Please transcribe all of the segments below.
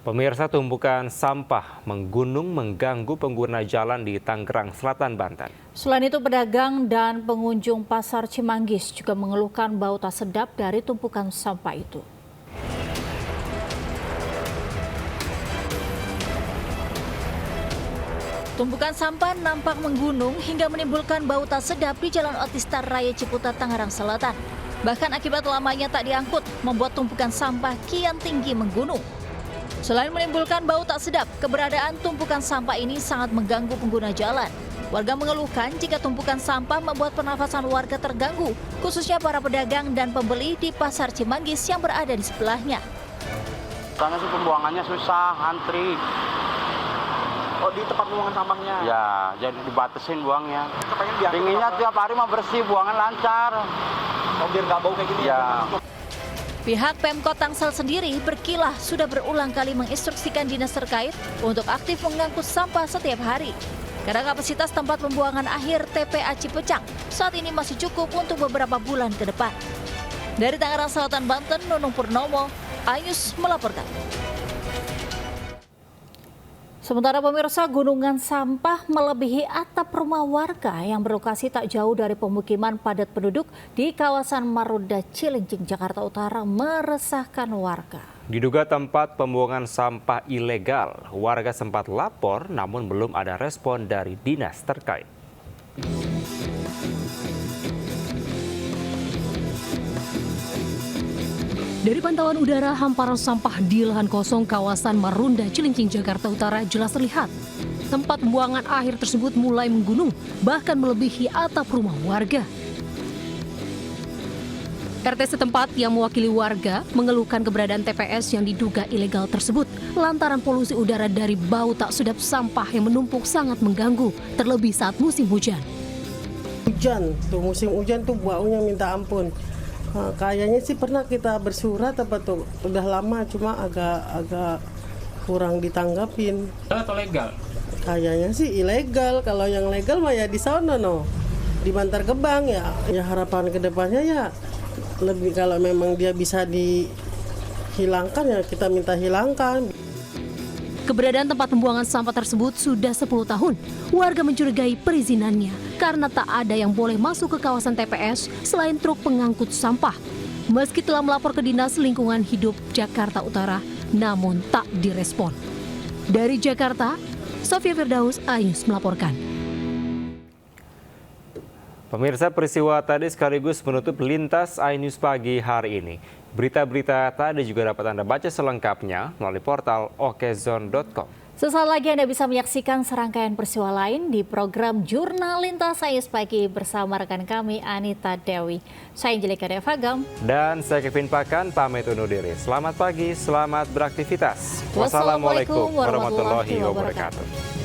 Pemirsa, tumpukan sampah menggunung mengganggu pengguna jalan di Tangerang Selatan, Banten. Selain itu, pedagang dan pengunjung pasar Cimanggis juga mengeluhkan bau tak sedap dari tumpukan sampah itu. Tumpukan sampah nampak menggunung hingga menimbulkan bau tak sedap di Jalan Otista Raya Ciputat, Tangerang Selatan. Bahkan akibat lamanya tak diangkut, membuat tumpukan sampah kian tinggi menggunung. Selain menimbulkan bau tak sedap, keberadaan tumpukan sampah ini sangat mengganggu pengguna jalan. Warga mengeluhkan jika tumpukan sampah membuat pernafasan warga terganggu, khususnya para pedagang dan pembeli di Pasar Cimanggis yang berada di sebelahnya. Karena sih pembuangannya susah, antri. Oh, di tempat pembuangan sampahnya? Ya, jadi dibatasin buangnya. Pinginnya tiap hari mah bersih, buangan lancar. Oh, biar nggak bau kayak gini ya? Pihak Pemkot Tangsel sendiri berkilah sudah berulang kali menginstruksikan dinas terkait untuk aktif mengangkut sampah setiap hari. Karena kapasitas tempat pembuangan akhir TPA Cipecang saat ini masih cukup untuk beberapa bulan ke depan. Dari Tangerang Selatan, Banten, Nunung Purnomo, iNews melaporkan. Sementara pemirsa, gunungan sampah melebihi atap rumah warga yang berlokasi tak jauh dari pemukiman padat penduduk di kawasan Marunda Cilincing, Jakarta Utara meresahkan warga. Diduga tempat pembuangan sampah ilegal, warga sempat lapor namun belum ada respon dari dinas terkait. Dari pantauan udara, hamparan sampah di lahan kosong kawasan Marunda Cilincing, Jakarta Utara jelas terlihat. Tempat pembuangan akhir tersebut mulai menggunung, bahkan melebihi atap rumah warga. RT setempat yang mewakili warga mengeluhkan keberadaan TPS yang diduga ilegal tersebut lantaran polusi udara dari bau tak sedap sampah yang menumpuk sangat mengganggu, terlebih saat musim hujan. Musim hujan tuh baunya minta ampun. Kayaknya sih pernah kita bersurat apa tuh, udah lama cuma agak kurang ditanggapin. Atau legal? Kayaknya sih ilegal, kalau yang legal mah ya di sana di Bantar Gebang ya. Ya harapan kedepannya ya lebih, kalau memang dia bisa dihilangkan ya kita minta hilangkan. Keberadaan tempat pembuangan sampah tersebut sudah 10 tahun. Warga mencurigai perizinannya karena tak ada yang boleh masuk ke kawasan TPS selain truk pengangkut sampah. Meski telah melapor ke Dinas Lingkungan Hidup Jakarta Utara, namun tak direspon. Dari Jakarta, Sofia Firdaus, iNews melaporkan. Pemirsa, peristiwa tadi sekaligus menutup lintas iNews pagi hari ini. Berita-berita tadi juga dapat Anda baca selengkapnya melalui portal okezone.com. Sesaat lagi Anda bisa menyaksikan serangkaian peristiwa lain di program Jurnal Lintas iNews Pagi bersama rekan kami Anita Dewi. Saya Angelika Devagam. Dan saya Kevin Pakan pamit undur diri. Selamat pagi, selamat beraktivitas. Wassalamualaikum warahmatullahi wabarakatuh.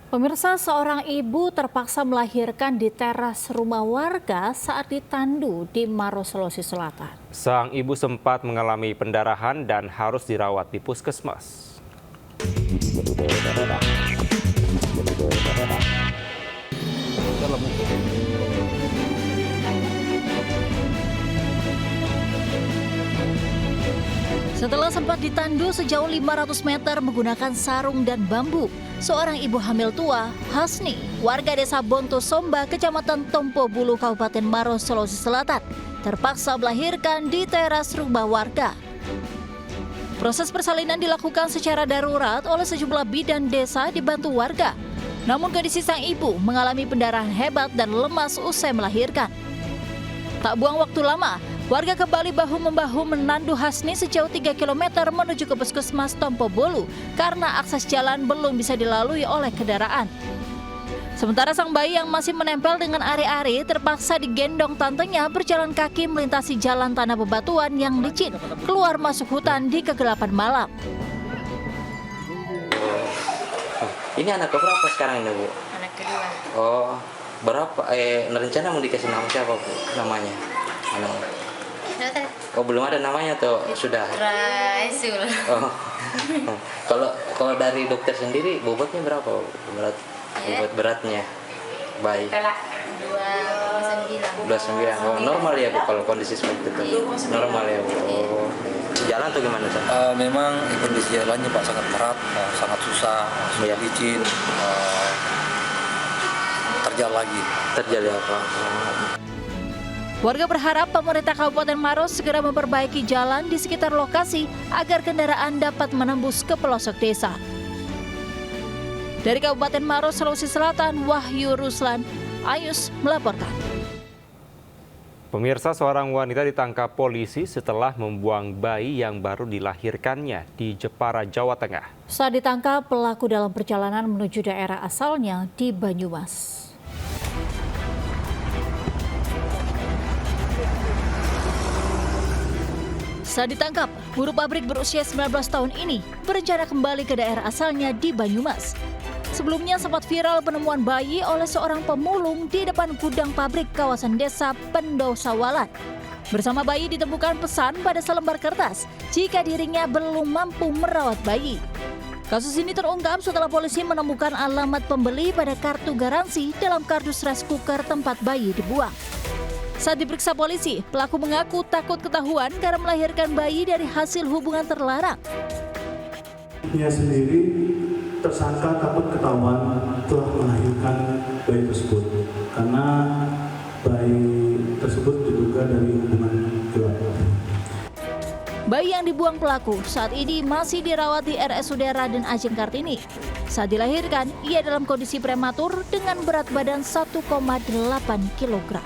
Pemirsa, seorang ibu terpaksa melahirkan di teras rumah warga saat ditandu di Maros, Sulawesi Selatan. Sang ibu sempat mengalami pendarahan dan harus dirawat di puskesmas. Setelah sempat ditandu sejauh 500 meter menggunakan sarung dan bambu, seorang ibu hamil tua, Hasni, warga desa Bonto Somba, Kecamatan Tompo Bulu, Kabupaten Maros, Sulawesi Selatan, terpaksa melahirkan di teras rumah warga. Proses persalinan dilakukan secara darurat oleh sejumlah bidan desa dibantu warga. Namun kondisi sang ibu mengalami pendarahan hebat dan lemas usai melahirkan. Tak buang waktu lama, Warga kembali bahu-membahu menandu Hasni sejauh 3 km menuju ke Puskesmas Tompo Bolu karena akses jalan belum bisa dilalui oleh kendaraan. Sementara sang bayi yang masih menempel dengan ari-ari terpaksa digendong tantenya berjalan kaki melintasi jalan tanah bebatuan yang licin keluar masuk hutan di kegelapan malam. Ini anak keberapa sekarang ini, Bu? Anak kedua. Oh, berapa? Rencana mau dikasih nama siapa, Bu? Namanya? Anak. Oh, belum ada namanya tuh, sudah. Raisul. Oh. Kalau dari dokter sendiri bobotnya berapa, Bu? Bobot beratnya bayi? 29. Oh, normal ya, Bu, kalau kondisi seperti itu. Normal ya, Bu. Oh. Jalan tuh gimana, Pak? Memang kondisi jalannya Pak sangat berat, sangat susah, sangat licin, terjal lagi. Terjal ya, Pak. Warga berharap pemerintah Kabupaten Maros segera memperbaiki jalan di sekitar lokasi agar kendaraan dapat menembus ke pelosok desa. Dari Kabupaten Maros, Sulawesi Selatan, Wahyu Ruslan, Ayus melaporkan. Pemirsa, seorang wanita ditangkap polisi setelah membuang bayi yang baru dilahirkannya di Jepara, Jawa Tengah. Saat ditangkap, pelaku dalam perjalanan menuju daerah asalnya di Banyumas. Saat ditangkap, buruh pabrik berusia 19 tahun ini berencana kembali ke daerah asalnya di Banyumas. Sebelumnya sempat viral penemuan bayi oleh seorang pemulung di depan gudang pabrik kawasan desa Pendosawalan. Bersama bayi ditemukan pesan pada selembar kertas jika dirinya belum mampu merawat bayi. Kasus ini terungkap setelah polisi menemukan alamat pembeli pada kartu garansi dalam kardus rice cooker tempat bayi dibuang. Saat diperiksa polisi, pelaku mengaku takut ketahuan karena melahirkan bayi dari hasil hubungan terlarang. Dia sendiri tersangka takut ketahuan telah melahirkan bayi tersebut karena bayi tersebut diduga dari hubungan gelap. Bayi yang dibuang pelaku saat ini masih dirawat di RSUD Raden Ajeng Kartini. Saat dilahirkan, ia dalam kondisi prematur dengan berat badan 1,8 kg.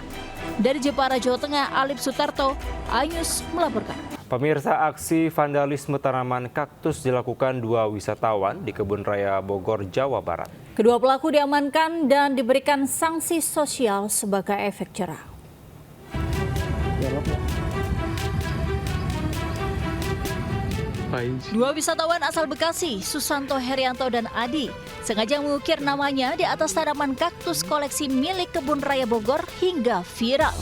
Dari Jepara, Jawa Tengah, Alip Sutarto, Ayus melaporkan. Pemirsa, aksi vandalisme tanaman kaktus dilakukan 2 wisatawan di Kebun Raya Bogor, Jawa Barat. Kedua pelaku diamankan dan diberikan sanksi sosial sebagai efek jerah. Dua wisatawan asal Bekasi, Susanto Herianto dan Adi, sengaja mengukir namanya di atas tanaman kaktus koleksi milik Kebun Raya Bogor hingga viral.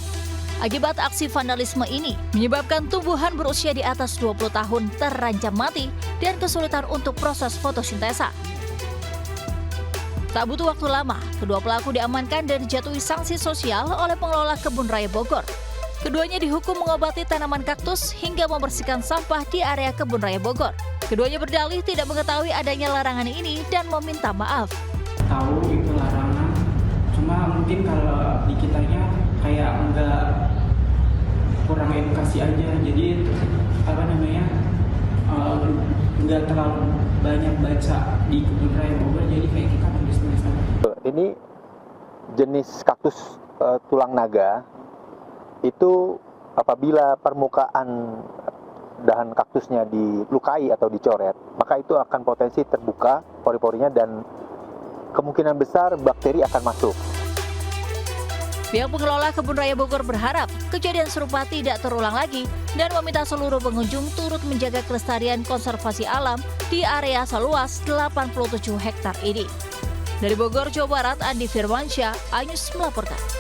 Akibat aksi vandalisme ini, menyebabkan tumbuhan berusia di atas 20 tahun terancam mati dan kesulitan untuk proses fotosintesa. Tak butuh waktu lama, kedua pelaku diamankan dan dijatuhi sanksi sosial oleh pengelola Kebun Raya Bogor. Keduanya dihukum mengobati tanaman kaktus hingga membersihkan sampah di area Kebun Raya Bogor. Keduanya berdalih tidak mengetahui adanya larangan ini dan meminta maaf. Tahu itu larangan, cuma mungkin kalau di kitanya kayak kurang edukasi aja. Jadi nggak terlalu banyak baca di Kebun Raya Bogor. Jadi kayak kita nulis-nulis. Ini jenis kaktus tulang naga. Itu apabila permukaan dahan kaktusnya dilukai atau dicoret, maka itu akan potensi terbuka pori-porinya dan kemungkinan besar bakteri akan masuk. Pihak pengelola Kebun Raya Bogor berharap kejadian serupa tidak terulang lagi dan meminta seluruh pengunjung turut menjaga kelestarian konservasi alam di area seluas 87 hektar ini. Dari Bogor, Jawa Barat, Andi Firmansyah, Ayus melaporkan.